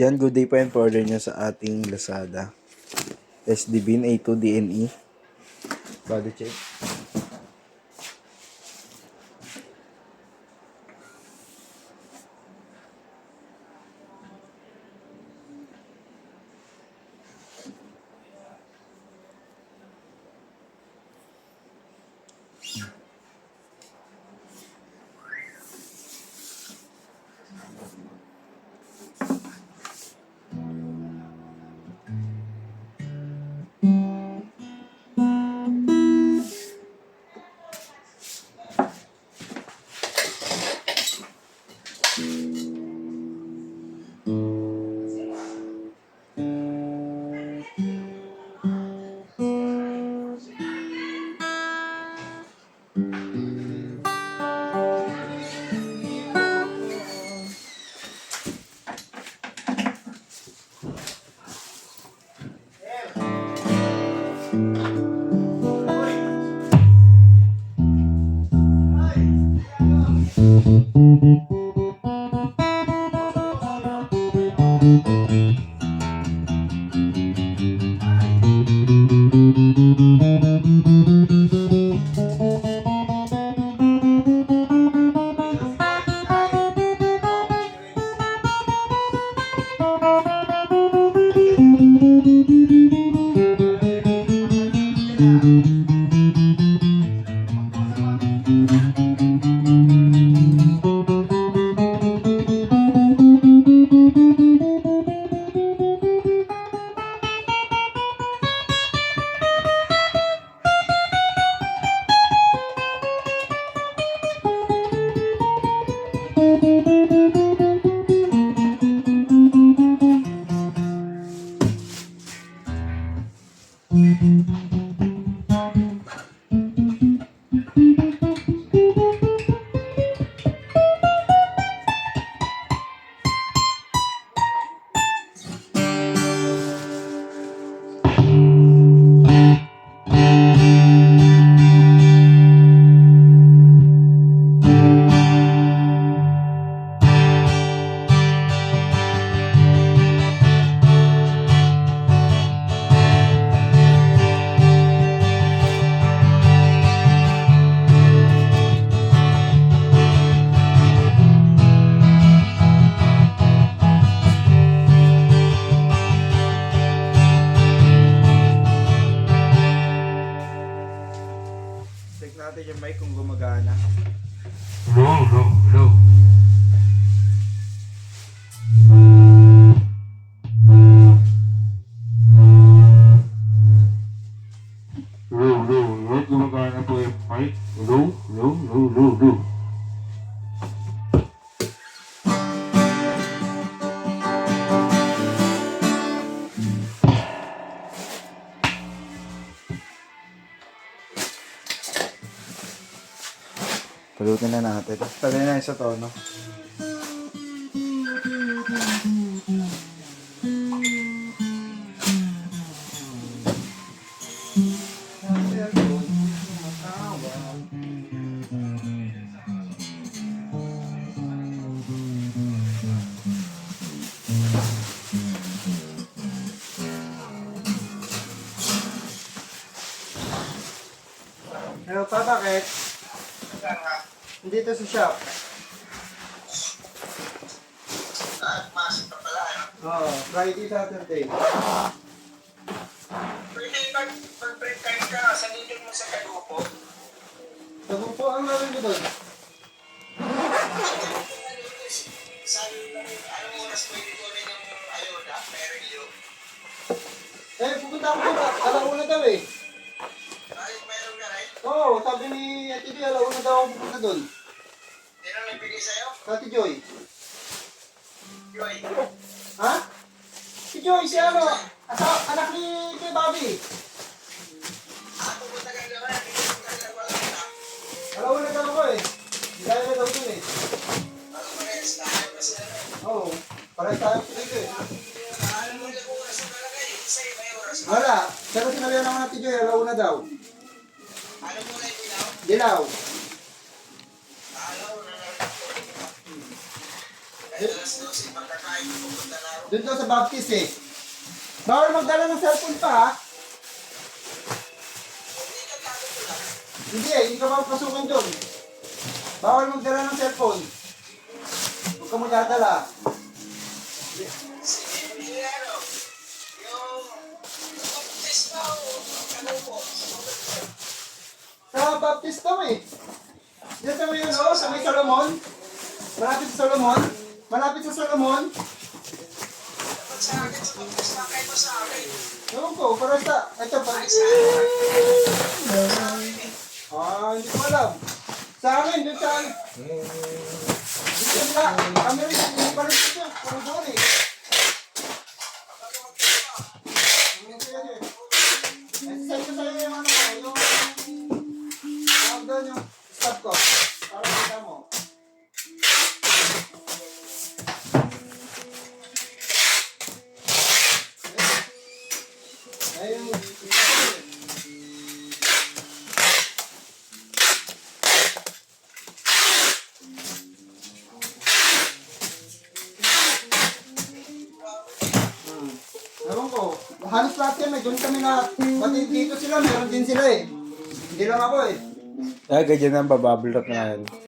Yan, good day po yan for order nyo sa ating Lazada. SD Bin A2 DNE. Body check. Check natin yung mic kung gumagana. Hello. Gumagana po yung mic. Hello. Palutin na natin. Tagay na sa tono. Hello, pa, bakit? Dito sa shop. Masok pa pala, ano? Oo, Friday, Saturday. Pwede mag-break time ka, salidin mo sa kalupo. Tagupo ang namin ko doon. Sabi na rin, anong oras pwede ko rin yung ayuda, Merilio? Pupunta ako doon. Alauna daw eh. Ay, meron ka rin? Oo, sabi ni Ate Joy, alauna daw ako pupunta doon. Sino nagbigay sa'yo? Ate Joy. Joy. Ha? Si Joy, si ano? Anak ni Kuya Bobby. Pupunta ka naman, hindi ko wala na. Alauna daw ako eh. Dahil na daw doon eh. Ano ba rin, tayo kasi ano? Oo, parang tayo dito eh. Ano mo lang oras na malagay? Sa'yo may oras. Wala, pero sinabihan naman Ate Joy, alauna daw. Ano mo lang dilaw? Dilaw. Alaw na lang. Ay, alas 12, pagkakain, pupunta na ako. Doon daw sa Baptist eh. Bawal magdala ng cellphone pa ha. Hindi eh, hindi ka mapapasukin doon. Bawal magdala ng cellphone. Huwag ka magdadala. Sige, ano, yung test na o ano po. Sa Baptist daw eh. Diyan sa may ano, sa may Solomon. Malapit sa Solomon. Malapit sa Solomon. Dapat sa akin, sa test na kayo sa akin. Ewan ko, pero ito pa. Ay, sa akin. Hindi ko alam. Sa amin, dun sa dito na, kami rin, hindi pa rin dito. Puro doon eh. Send ko sa'yo yung ano, yung doon yung stop ko. Para kita mo. Ayun. Ewan ko, halos lahat yan, may doon kami na, pati dito sila, meron din sila eh. Hindi lang ako eh. Ganyan ang bababulot na yan.